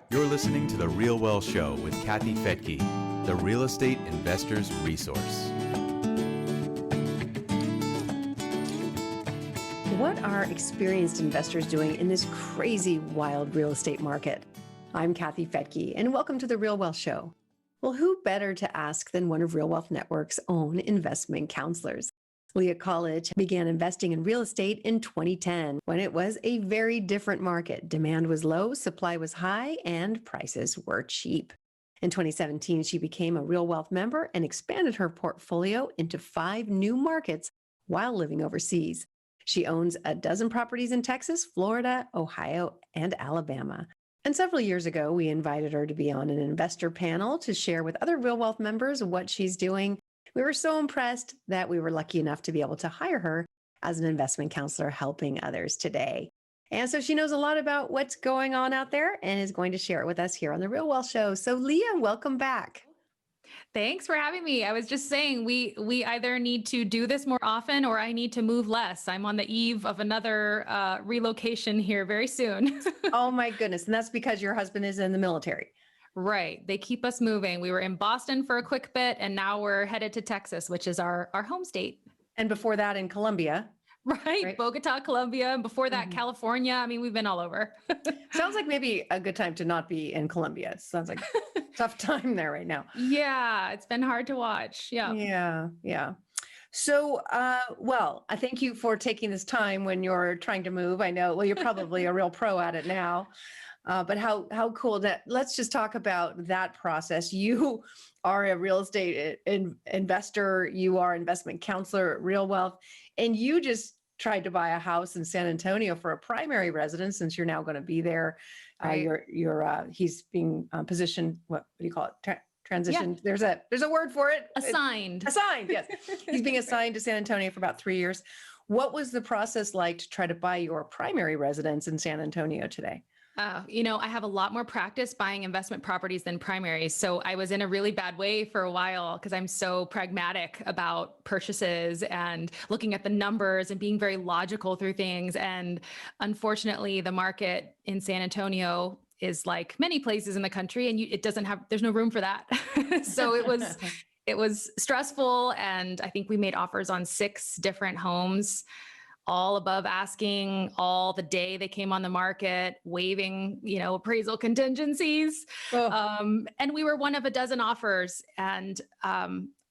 You're listening to The RealWealth Show with Kathy Fettke, the real estate investor's resource. What are experienced investors doing in this crazy, wild real estate market? I'm Kathy Fettke, and welcome to The RealWealth Show. Well, who better to ask than one of RealWealth Network's own investment counselors? Leah Collich began investing in real estate in 2010 when it was a very different market. Demand was low, supply was high, and prices were cheap. In 2017, she became a RealWealth member and expanded her portfolio into 5 new markets while living overseas. She owns a dozen properties in Texas, Florida, Ohio, and Alabama. And several years ago, we invited her to be on an investor panel to share with other RealWealth members what she's doing. We were so impressed that we were lucky enough to be able to hire her as an investment counselor helping others today. And so she knows a lot about what's going on out there and is going to share it with us here on the RealWealth Show. So Leah, welcome back. Thanks for having me. I was just saying we either need to do this more often or I need to move less. I'm on the eve of another relocation here very soon. Oh my goodness. And that's because your husband is in the military. Right. They keep us moving. We were in Boston for a quick bit and now we're headed to Texas, which is our home state. And before that in Colombia. Right. Bogota, Colombia. And before that, California. I mean, we've been all over. Sounds like maybe a good time to not be in Colombia. It sounds like a tough time there right now. Yeah. It's been hard to watch. Yeah. So, well, I thank you for taking this time when you're trying to move. I know, well, you're probably a real pro at it now. But how cool that, let's just talk about that process. You are a real estate investor, you are investment counselor at RealWealth, and you just tried to buy a house in San Antonio for a primary residence since you're now going to be there. Right. He's being positioned, what do you call it? Transitioned. Yeah. There's a word for it. Assigned, yes. He's being assigned to San Antonio for about 3 years. What was the process like to try to buy your primary residence in San Antonio today? I have a lot more practice buying investment properties than primaries. So I was in a really bad way for a while because I'm so pragmatic about purchases and looking at the numbers and being very logical through things. And unfortunately, the market in San Antonio is like many places in the country and there's no room for that. So it was stressful. And I think we made offers on 6 different homes, all above asking, all the day they came on the market, waiving, appraisal contingencies. Oh. And we were one of a dozen offers. And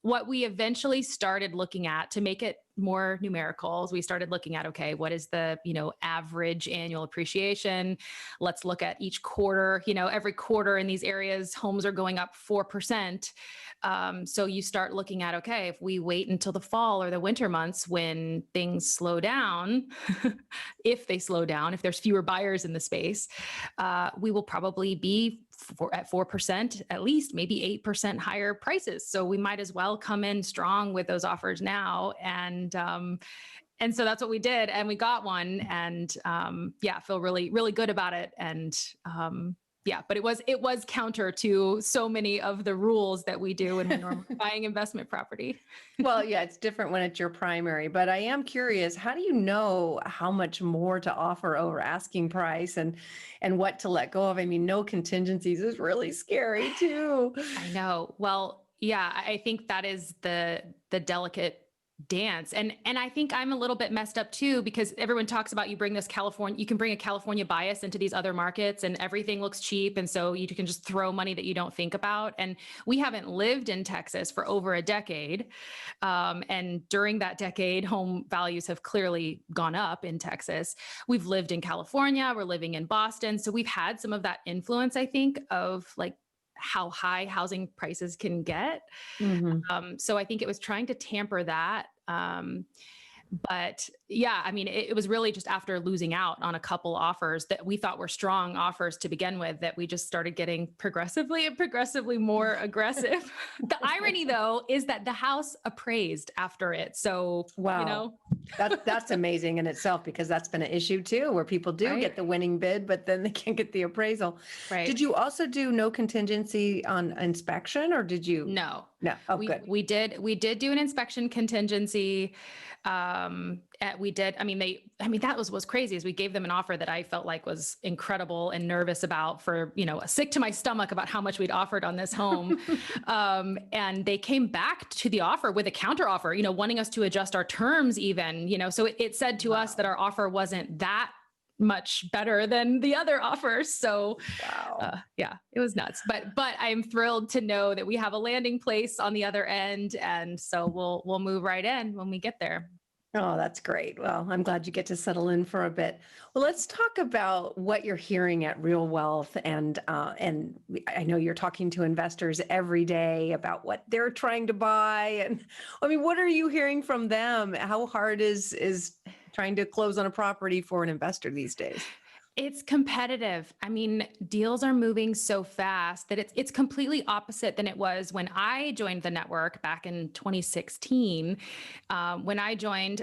what we eventually started looking at to make it more numerical, we started looking at, okay, what is the, average annual appreciation? Let's look at each quarter. Every quarter in these areas, homes are going up 4%. So you start looking at, okay, if we wait until the fall or the winter months when things slow down, if they slow down, if there's fewer buyers in the space, we will probably be at 4%, at least maybe 8% higher prices. So we might as well come in strong with those offers now. And so that's what we did. And we got one and, feel really, really good about it. And, but it was counter to so many of the rules that we do when we're buying investment property. Well, yeah, it's different when it's your primary, but I am curious, how do you know how much more to offer over asking price and what to let go of? I mean, no contingencies is really scary too. I know. Well, yeah, I think that is the delicate dance. And I think I'm a little bit messed up too, because everyone talks about you can bring a California bias into these other markets and everything looks cheap. And so you can just throw money that you don't think about. And we haven't lived in Texas for over a decade. And during that decade, home values have clearly gone up in Texas. We've lived in California, we're living in Boston. So we've had some of that influence, I think, of like how high housing prices can get. Mm-hmm. So I think it was trying to tamper that. But yeah, I mean, it was really just after losing out on a couple offers that we thought were strong offers to begin with, that we just started getting progressively more aggressive. The irony though, is that the house appraised after it. So, wow, that's amazing in itself, because that's been an issue too, where people do get the winning bid, but then they can't get the appraisal. Right. Did you also do no contingency on inspection, or did you? No. No. Oh, good. We did do an inspection contingency. We did. That was crazy is we gave them an offer that I felt like was incredible and nervous about for, sick to my stomach about how much we'd offered on this home. And they came back to the offer with a counter offer, wanting us to adjust our terms even, so it said to us that our offer wasn't that much better than the other offers. So yeah, it was nuts, but I'm thrilled to know that we have a landing place on the other end. And so we'll move right in when we get there. Oh, that's great. Well, I'm glad you get to settle in for a bit. Well, let's talk about what you're hearing at Real Wealth. And I know you're talking to investors every day about what they're trying to buy. And what are you hearing from them? How hard is trying to close on a property for an investor these days? It's competitive. Deals are moving so fast that it's completely opposite than it was when I joined the network back in 2016. When I joined,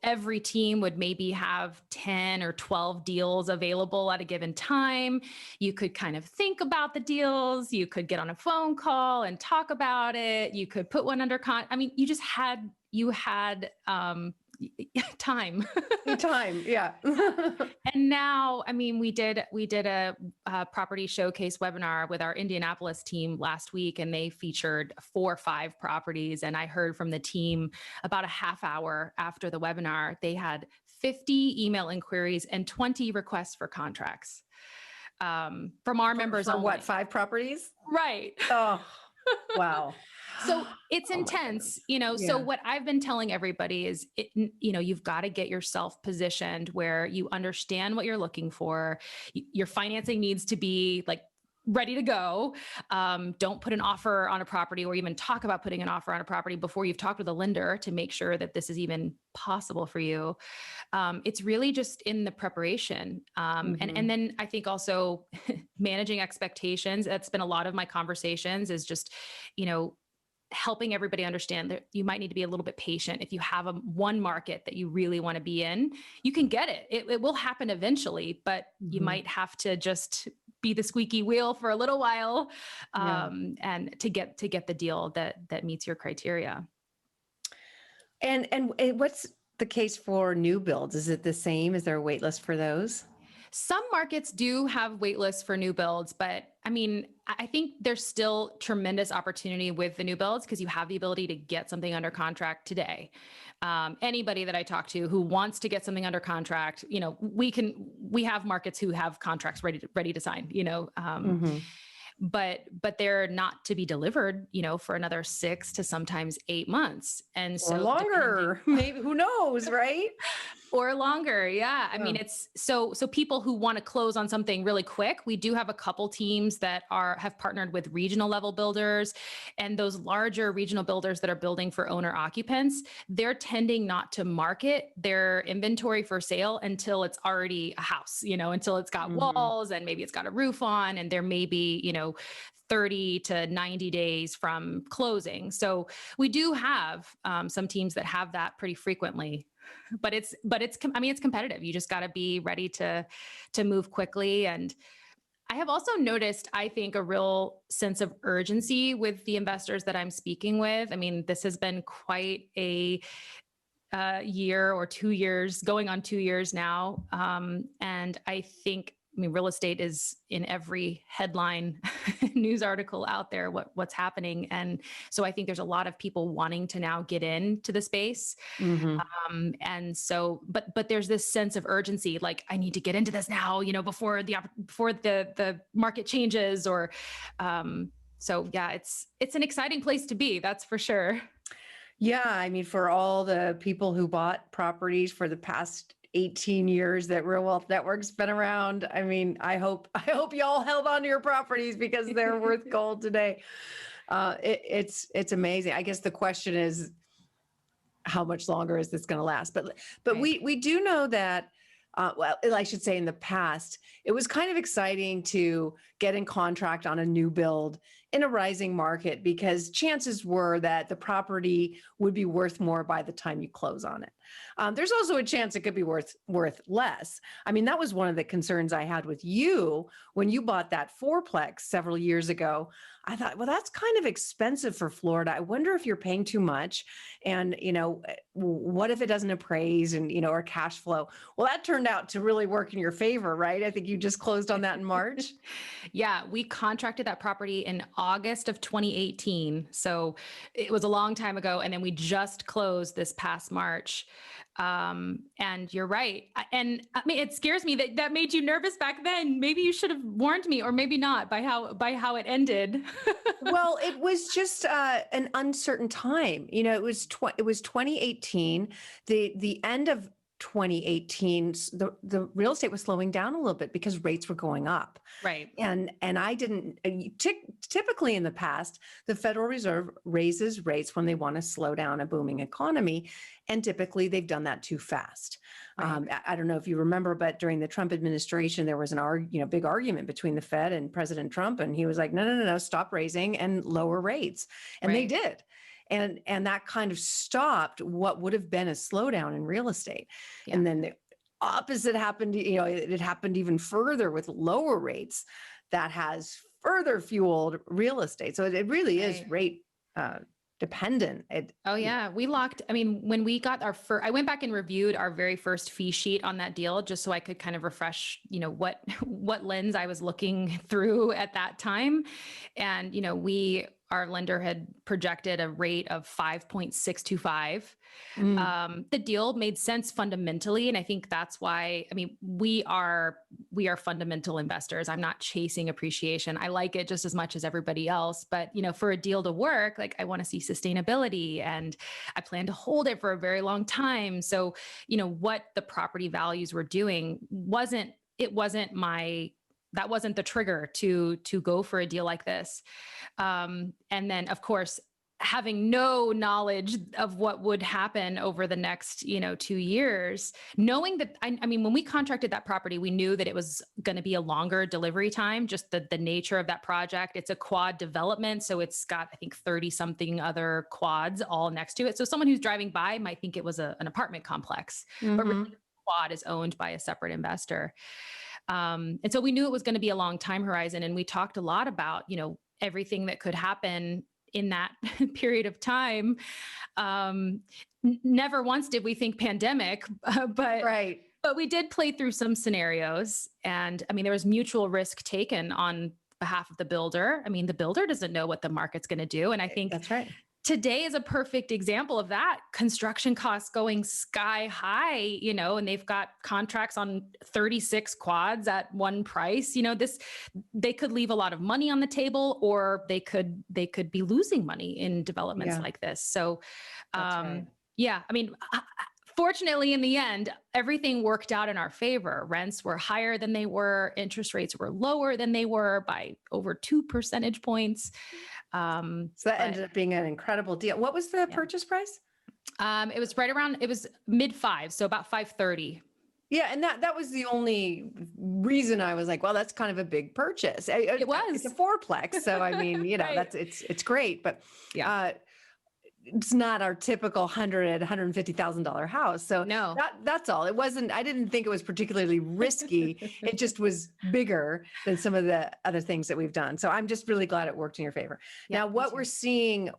every team would maybe have 10 or 12 deals available at a given time. You could kind of think about the deals. You could get on a phone call and talk about it. You could put one under you had time. Time, yeah. And now, we did a property showcase webinar with our Indianapolis team last week, and they featured 4 or 5 properties. And I heard from the team about a half hour after the webinar, they had 50 email inquiries and 20 requests for contracts from our members. For only. what, 5 properties? Right. Oh, wow. So it's intense, so what I've been telling everybody is, you've got to get yourself positioned where you understand what you're looking for. Your financing needs to be ready to go. Don't put an offer on a property or even talk about putting an offer on a property before you've talked with a lender to make sure that this is even possible for you. It's really just in the preparation. And then I think also managing expectations. That's been a lot of my conversations is just, helping everybody understand that you might need to be a little bit patient. If you have one market that you really want to be in, you can get it. It will happen eventually, but you might have to just be the squeaky wheel for a little while, and to get the deal that meets your criteria. And what's the case for new builds? Is it the same? Is there a wait list for those? Some markets do have wait lists for new builds, but I think there's still tremendous opportunity with the new builds because you have the ability to get something under contract today. Anybody that I talk to who wants to get something under contract, we have markets who have contracts ready to sign, but they're not to be delivered, for another 6 to sometimes 8 months. And so or longer, maybe, who knows, right? Or longer. Yeah. It's so people who want to close on something really quick. We do have a couple teams that have partnered with regional level builders, and those larger regional builders that are building for owner occupants, they're tending not to market their inventory for sale until it's already a house, until it's got walls and maybe it's got a roof on, and there may be, 30 to 90 days from closing. So we do have some teams that have that pretty frequently. But it's competitive. You just got to be ready to move quickly. And I have also noticed, I think, a real sense of urgency with the investors that I'm speaking with. This has been quite a year or 2 years, going on 2 years now. And I think, real estate is in every headline news article out there, what's happening. And so I think there's a lot of people wanting to now get into the space. And so, but there's this sense of urgency, like I need to get into this now, before the market changes or, so yeah, it's an exciting place to be. That's for sure. Yeah. For all the people who bought properties for the past 18 years that Real Wealth Network's been around. I hope y'all held on to your properties because they're worth gold today. It's amazing. I guess the question is, how much longer is this going to last? But right. we do know that, I should say in the past, it was kind of exciting to get in contract on a new build in a rising market because chances were that the property would be worth more by the time you close on it. There's also a chance it could be worth less. I mean, that was one of the concerns I had with you when you bought that fourplex several years ago. I thought, well, that's kind of expensive for Florida. I wonder if you're paying too much, and what if it doesn't appraise, and or cash flow. Well, that turned out to really work in your favor, right? I think you just closed on that in March. Yeah, we contracted that property in August of 2018. So it was a long time ago. And then we just closed this past March. And you're right. And I mean, it scares me that made you nervous back then. Maybe you should have warned me, or maybe not, by how it ended. Well, it was just an uncertain time. It was 2018, the end of 2018. The real estate was slowing down a little bit because rates were going up. Right. And I didn't typically in the past, the Federal Reserve raises rates when they want to slow down a booming economy. And typically they've done that too fast. Right. I don't know if you remember, but during the Trump administration, there was an big argument between the Fed and President Trump. And he was like, no, stop raising and lower rates. And They did. And that kind of stopped what would have been a slowdown in real estate. Yeah. And then the opposite happened, it happened even further with lower rates that has further fueled real estate. So it really is rate dependent. When we got I went back and reviewed our very first fee sheet on that deal, just so I could kind of refresh, what lens I was looking through at that time. And, our lender had projected a rate of 5.625. The deal made sense fundamentally. And I think that's why, we are fundamental investors. I'm not chasing appreciation. I like it just as much as everybody else, but for a deal to work, I want to see sustainability, and I plan to hold it for a very long time. So, what the property values were doing that wasn't the trigger to go for a deal like this. And then of course, having no knowledge of what would happen over the next, 2 years, knowing that, when we contracted that property, we knew that it was going to be a longer delivery time, just the nature of that project. It's a quad development. So it's got, I think, 30 something other quads all next to it. So someone who's driving by might think it was an apartment complex, but really the quad is owned by a separate investor. And so we knew it was going to be a long time horizon. And we talked a lot about, everything that could happen in that period of time. Never once did we think pandemic, but we did play through some scenarios. And there was mutual risk taken on behalf of the builder. The builder doesn't know what the market's going to do. And I think that's right. Today is a perfect example of that. Construction costs going sky high, and they've got contracts on 36 quads at one price. They could leave a lot of money on the table, or they could be losing money in developments like this. So, fortunately, in the end, everything worked out in our favor. Rents were higher than they were. Interest rates were lower than they were by over 2 percentage points. So that ended up being an incredible deal. What was the purchase price? It was mid five, so about 530. Yeah. And that was the only reason I was like, well, that's kind of a big purchase. It was. It's a fourplex. So, right. it's great, but it's not our typical $150,000 house. So no, that's all. It wasn't, I didn't think it was particularly risky. It just was bigger than some of the other things that we've done. So I'm just really glad it worked in your favor. Yeah, now, what we're seeing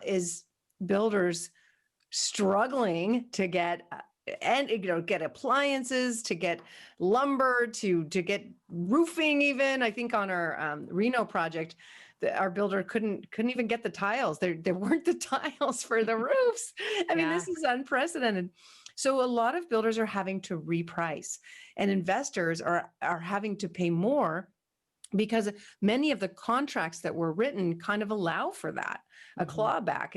is builders struggling to get get appliances, to get lumber, to get roofing. Even I think on our Reno project, our builder couldn't even get the tiles. There weren't the tiles for the roofs. This is unprecedented. So a lot of builders are having to reprice, and investors are having to pay more because many of the contracts that were written kind of allow for that, a clawback.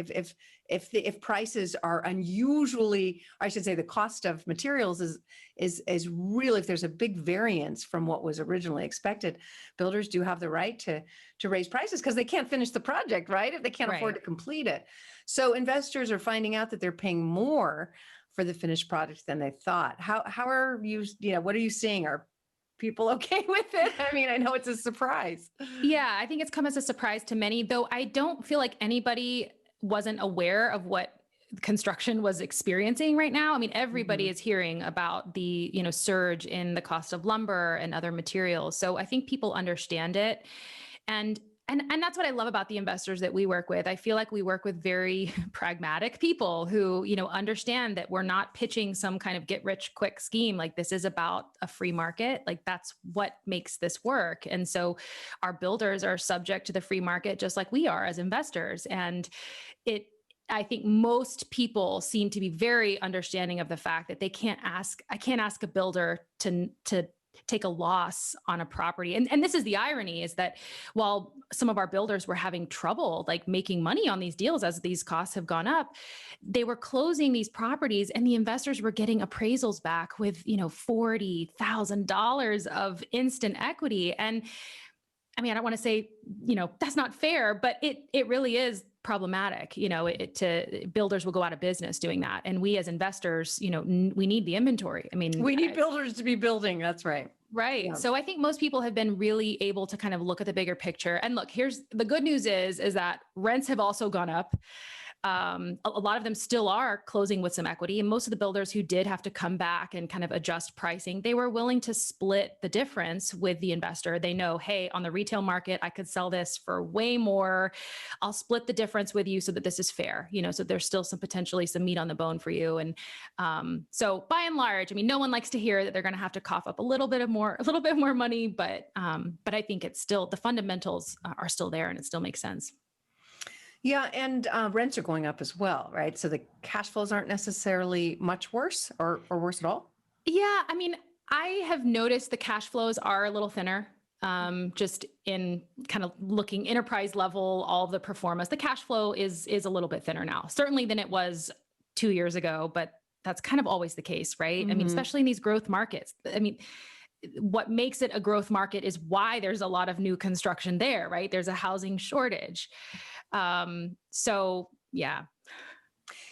If prices are unusually, I should say, the cost of materials is really, if there's a big variance from what was originally expected, builders do have the right to raise prices because they can't finish the project, right? If they can't afford to complete it. So investors are finding out that they're paying more for the finished product than they thought. How are you, what are you seeing? Are people okay with it? I mean, I know it's a surprise. Yeah, I think it's come as a surprise to many, though I don't feel like anybody wasn't aware of what construction was experiencing right now. I mean, everybody is hearing about the, surge in the cost of lumber and other materials. So I think people understand it. And and that's what I love about the investors that we work with. I feel like we work with very pragmatic people who, understand that we're not pitching some kind of get rich quick scheme. Like, this is about a free market. Like, that's what makes this work. And so our builders are subject to the free market just like we are as investors. And I think most people seem to be very understanding of the fact that I can't ask a builder to take a loss on a property. And this is the irony, is that while some of our builders were having trouble like making money on these deals as these costs have gone up, they were closing these properties and the investors were getting appraisals back with, $40,000 of instant equity. And I mean, I don't want to say, that's not fair, but it really is problematic. Builders will go out of business doing that. And we as investors, we need the inventory. I mean, we need builders to be building. That's right. Right. Yeah. So I think most people have been really able to kind of look at the bigger picture. And look, here's the good news is that rents have also gone up. A lot of them still are closing with some equity. And most of the builders who did have to come back and kind of adjust pricing, they were willing to split the difference with the investor. They know, hey, on the retail market, I could sell this for way more. I'll split the difference with you so that this is fair, so there's still potentially some meat on the bone for you. And so by and large, I mean, no one likes to hear that they're going to have to cough up a little bit more money, but I think it's still, the fundamentals are still there and it still makes sense. Yeah. And rents are going up as well, right? So the cash flows aren't necessarily much worse or worse at all. Yeah. I mean, I have noticed the cash flows are a little thinner. Just in kind of looking enterprise level, all of the performance, the cash flow is a little bit thinner now, certainly than it was 2 years ago, but that's kind of always the case, right? I mean, especially in these growth markets. I mean, what makes it a growth market is why there's a lot of new construction there, right? There's a housing shortage. So yeah.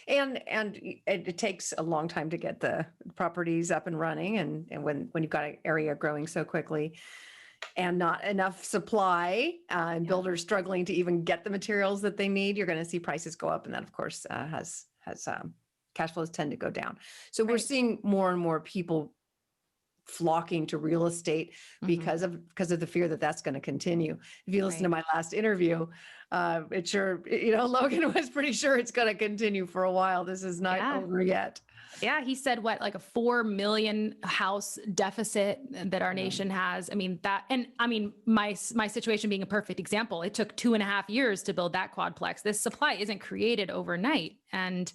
And it takes a long time to get the properties up and running. And when you've got an area growing so quickly and not enough supply, and builders struggling to even get the materials that they need, you're going to see prices go up. And that of course has cash flows tend to go down. So we're seeing more and more people flocking to real estate because of the fear that that's going to continue. If you listen to my last interview, it sure, Logan was pretty sure it's going to continue for a while. This is not over yet. Yeah. He said like a 4 million house deficit that our nation has. I mean, my situation being a perfect example, it took 2.5 years to build that quadplex. This supply isn't created overnight. And,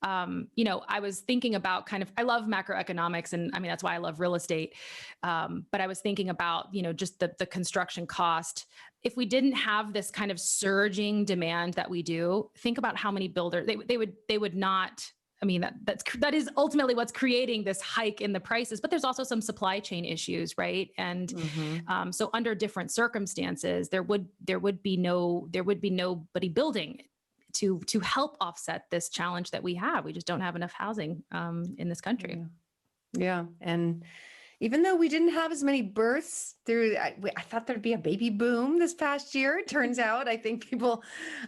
I was thinking about I love macroeconomics, and I mean, that's why I love real estate. But I was thinking about, just the construction cost. If we didn't have this kind of surging demand that we do, think about how many builders they would not. I mean, that is ultimately what's creating this hike in the prices, but there's also some supply chain issues, right? And so under different circumstances, there would be nobody building to help offset this challenge that we have. We just don't have enough housing in this country. Yeah. And even though we didn't have as many births I thought there'd be a baby boom this past year. It turns out, I think people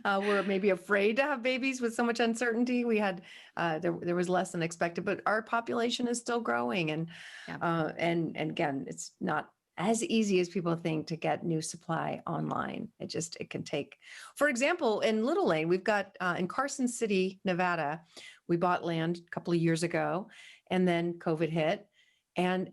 were maybe afraid to have babies with so much uncertainty. We had, there was less than expected, but our population is still growing. And again, it's not as easy as people think to get new supply online. It can take, for example, in Little Lane, we've got in Carson City, Nevada, we bought land a couple of years ago and then COVID hit. And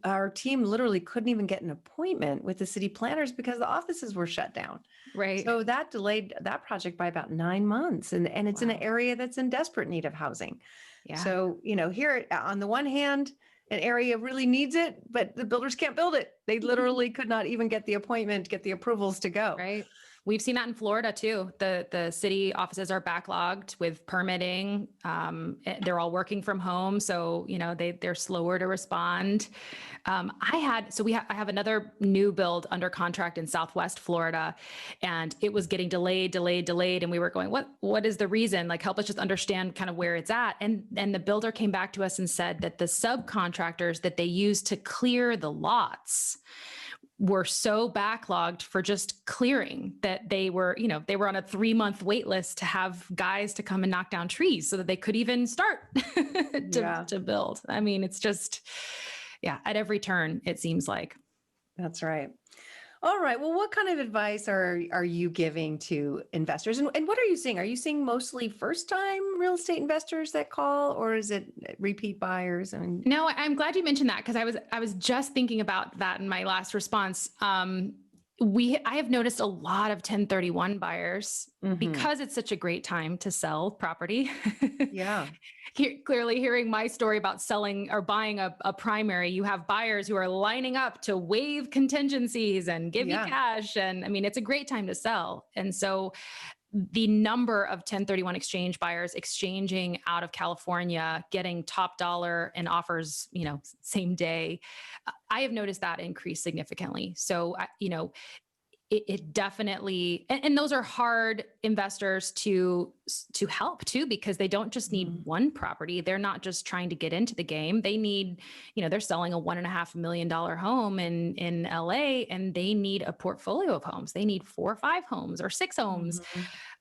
our team literally couldn't even get an appointment with the city planners because the offices were shut down. Right. So that delayed that project by about 9 months. And it's in an area that's in desperate need of housing. Yeah. So, here on the one hand, an area really needs it, but the builders can't build it. They literally could not even get the appointment, get the approvals to go. Right. We've seen that in Florida too. The city offices are backlogged with permitting. They're all working from home, so they're slower to respond. I have another new build under contract in Southwest Florida, and it was getting delayed, and we were going, what is the reason? Like, help us just understand kind of where it's at. And the builder came back to us and said that the subcontractors that they used to clear the lots were so backlogged for just clearing that they were on a 3-month wait list to have guys to come and knock down trees so that they could even start to build. I mean, it's just, at every turn, it seems like. That's right. All right. Well, what kind of advice are you giving to investors? And what are you seeing? Are you seeing mostly first-time real estate investors that call, or is it repeat buyers? No, I'm glad you mentioned that, because I was just thinking about that in my last response. I have noticed a lot of 1031 buyers because it's such a great time to sell property. Yeah. Clearly hearing my story about selling or buying a primary, you have buyers who are lining up to waive contingencies and give you cash. And I mean, it's a great time to sell. And so the number of 1031 exchange buyers exchanging out of California, getting top dollar and offers, same day, I have noticed that increase significantly. So, it definitely, and those are hard investors to help too, because they don't just need one property. They're not just trying to get into the game. They need, they're selling a $1.5 million home in LA, and they need a portfolio of homes. They need 4 or 5 homes or 6 homes.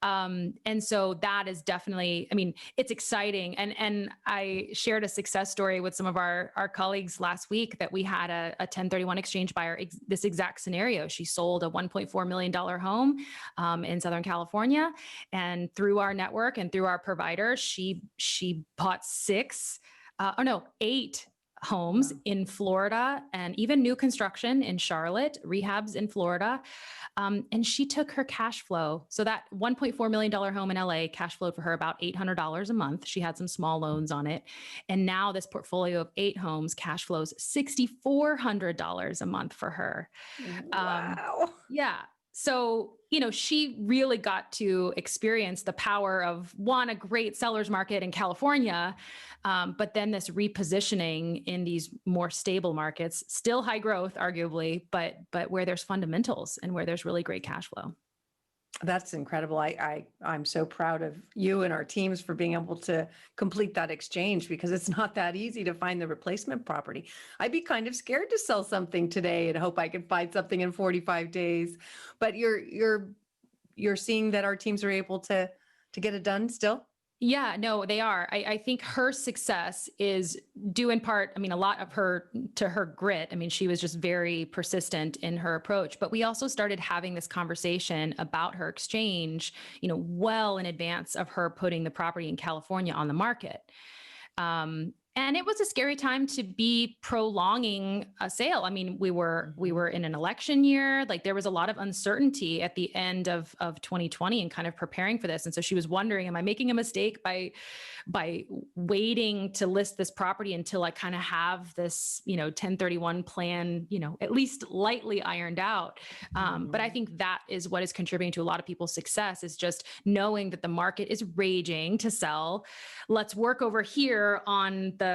And so that is definitely, I mean, it's exciting. And I shared a success story with some of our colleagues last week that we had a 1031 exchange buyer, this exact scenario. She sold a $1.4 million home in Southern California. And through our network and through our provider, she bought 8 homes in Florida, and even new construction in Charlotte, rehabs in Florida. And she took her cash flow. So that $1.4 million home in LA cash flowed for her about $800 a month. She had some small loans on it. And now this portfolio of 8 homes cash flows $6,400 a month for her. Wow. Yeah. So, she really got to experience the power of, one, a great seller's market in California, but then this repositioning in these more stable markets, still high growth, arguably, but where there's fundamentals and where there's really great cash flow. That's incredible. I'm so proud of you and our teams for being able to complete that exchange, because it's not that easy to find the replacement property. I'd be kind of scared to sell something today and hope I could find something in 45 days. But you're seeing that our teams are able to get it done still? Yeah, no, they are. I think her success is due in part, a lot of her grit. She was just very persistent in her approach, but we also started having this conversation about her exchange, well in advance of her putting the property in California on the market. And it was a scary time to be prolonging a sale. We were in an election year. Like, there was a lot of uncertainty at the end of 2020 and kind of preparing for this. And so she was wondering, am I making a mistake by waiting to list this property until I kind of have this, 1031 plan, at least lightly ironed out. But I think that is what is contributing to a lot of people's success, is just knowing that the market is raging to sell. Let's work over here on the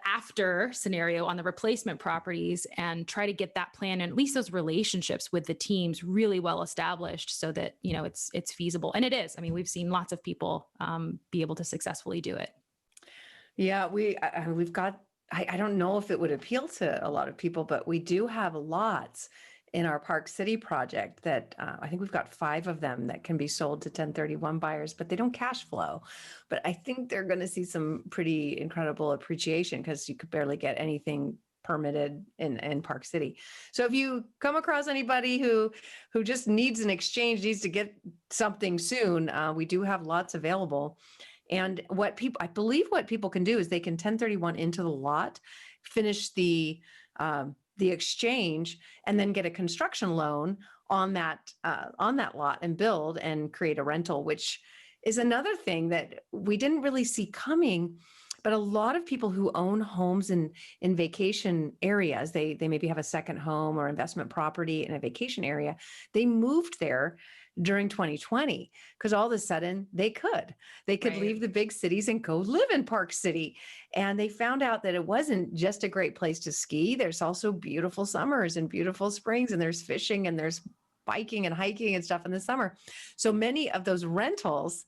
after scenario on the replacement properties and try to get that plan and at least those relationships with the teams really well established so that, it's feasible. And it is. We've seen lots of people be able to successfully do it. Yeah, we've got, I don't know if it would appeal to a lot of people, but we do have lots in our Park City project that I think we've got 5 of them that can be sold to 1031 buyers, but they don't cash flow. But I think they're going to see some pretty incredible appreciation, because you could barely get anything permitted in Park City. So if you come across anybody who just needs an exchange, needs to get something soon, we do have lots available. And I believe what people can do is they can 1031 into the lot, finish the exchange, and then get a construction loan on that lot and build and create a rental, which is another thing that we didn't really see coming, But a lot of people who own homes in vacation areas, they maybe have a second home or investment property in a vacation area. They moved there during 2020 because all of a sudden they could Right. leave the big cities and go live in Park City. And they found out that it wasn't just a great place to ski. There's also beautiful summers and beautiful springs, and there's fishing and there's biking and hiking and stuff in the summer. So many of those rentals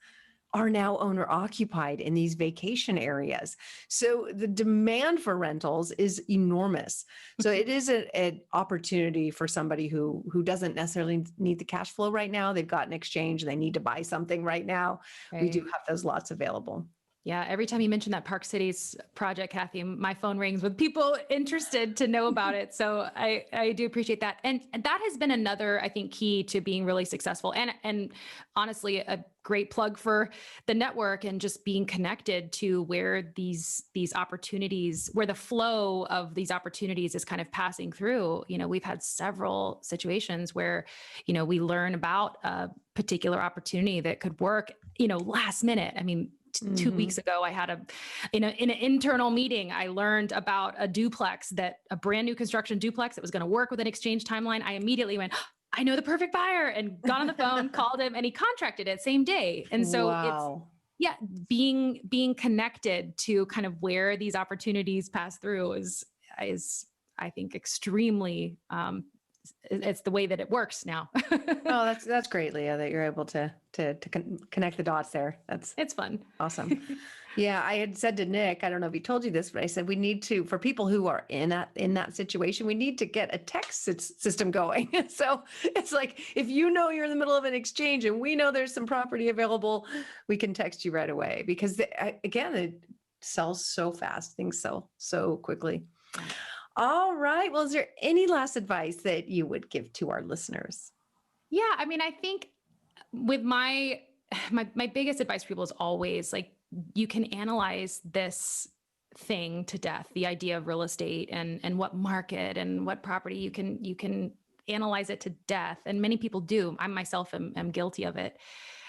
are now owner occupied in these vacation areas. So the demand for rentals is enormous. So it is an opportunity for somebody who doesn't necessarily need the cash flow right now. They've got an exchange and they need to buy something right now. We do Right. have those lots available. Yeah, every time you mention that Park Cities project, Kathy, my phone rings with people interested to know about it. So I do appreciate that. And that has been another, I think, key to being really successful. And honestly, a great plug for the network and just being connected to where these opportunities, where the flow of these opportunities is kind of passing through. We've had several situations where, we learn about a particular opportunity that could work, last minute. I mean, 2 weeks ago, I had in an internal meeting, I learned about a duplex, a brand new construction duplex that was going to work with an exchange timeline. I immediately went, I know the perfect buyer, and got on the phone, called him, and he contracted it same day. And so Wow. it's, being connected to kind of where these opportunities pass through is I think extremely, it's the way that it works now. Oh, that's great, Leah, that you're able to connect the dots there. It's fun. Awesome. Yeah, I had said to Nick, I don't know if he told you this, but I said we need to, for people who are in that situation, we need to get a text system going. So it's like, if you're in the middle of an exchange and we know there's some property available, we can text you right away because again, it sells so fast, things sell so quickly. All right. Well, is there any last advice that you would give to our listeners? Yeah, I mean, I think with my biggest advice for people is always like, you can analyze this thing to death, the idea of real estate and what market and what property you can analyze it to death. And many people do. I myself am guilty of it.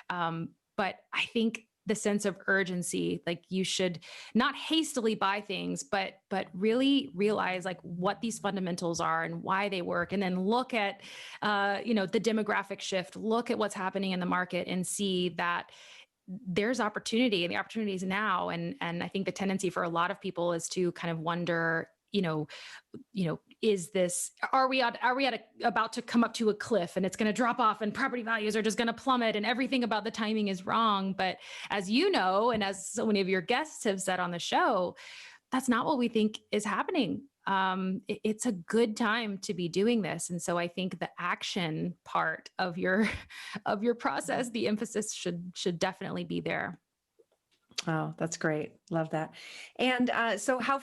But I think the sense of urgency, like you should not hastily buy things, but really realize like what these fundamentals are and why they work. And then look at, the demographic shift, look at what's happening in the market and see that there's opportunity, and the opportunity is now. And I think the tendency for a lot of people is to kind of wonder, are we about to come up to a cliff and it's going to drop off and property values are just going to plummet and everything about the timing is wrong. But as you know, and as so many of your guests have said on the show, that's not what we think is happening. It's a good time to be doing this. And so I think the action part of your process, the emphasis should definitely be there. Oh, that's great. Love that. And so how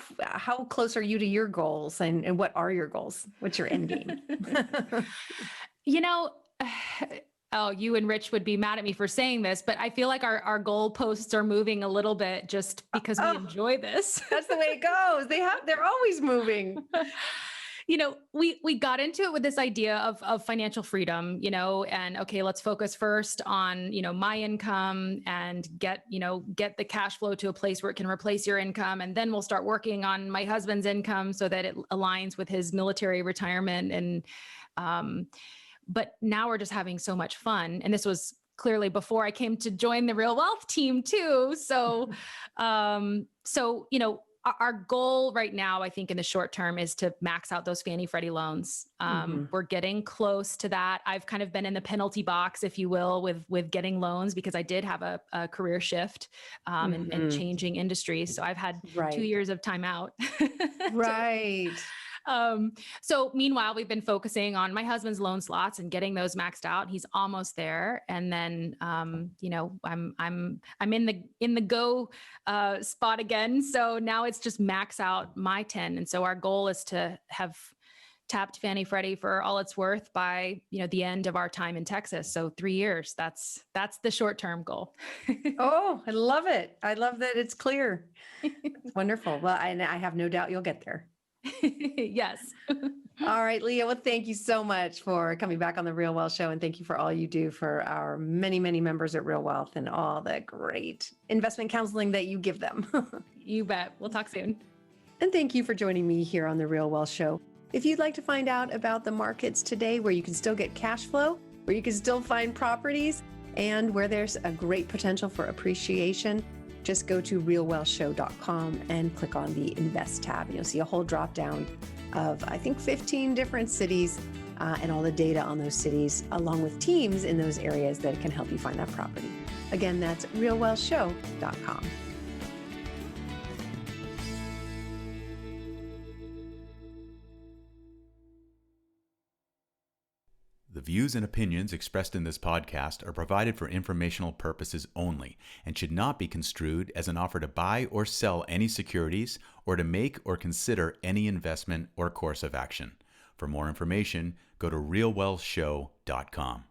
close are you to your goals, and what are your goals? What's your end game? Oh, you and Rich would be mad at me for saying this, but I feel like our goalposts are moving a little bit just because we enjoy this. That's the way it goes. They're always moving. We got into it with this idea of financial freedom, and okay, let's focus first on, my income and get the cash flow to a place where it can replace your income. And then we'll start working on my husband's income so that it aligns with his military retirement. And, but now we're just having so much fun. And this was clearly before I came to join the RealWealth team too. So, our goal right now, I think in the short term, is to max out those Fannie Freddie loans. We're getting close to that. I've kind of been in the penalty box, if you will, with getting loans because I did have a career shift and changing industries. So I've had 2 years of time out. Right. So meanwhile, we've been focusing on my husband's loan slots and getting those maxed out. He's almost there. And then, I'm in the go, spot again. So now it's just max out my 10. And so our goal is to have tapped Fannie Freddie for all it's worth by, the end of our time in Texas. So 3 years, that's the short-term goal. Oh, I love it. I love that it's clear. It's wonderful. Well, I have no doubt you'll get there. Yes. All right, Leah. Well, thank you so much for coming back on the Real Wealth Show. And thank you for all you do for our many, many members at Real Wealth and all the great investment counseling that you give them. You bet. We'll talk soon. And thank you for joining me here on the Real Wealth Show. If you'd like to find out about the markets today, where you can still get cash flow, where you can still find properties, and where there's a great potential for appreciation, just go to realwealthshow.com and click on the Invest tab. And you'll see a whole drop down of, I think, 15 different cities and all the data on those cities, along with teams in those areas that can help you find that property. Again, that's realwealthshow.com. The views and opinions expressed in this podcast are provided for informational purposes only and should not be construed as an offer to buy or sell any securities or to make or consider any investment or course of action. For more information, go to realwealthshow.com.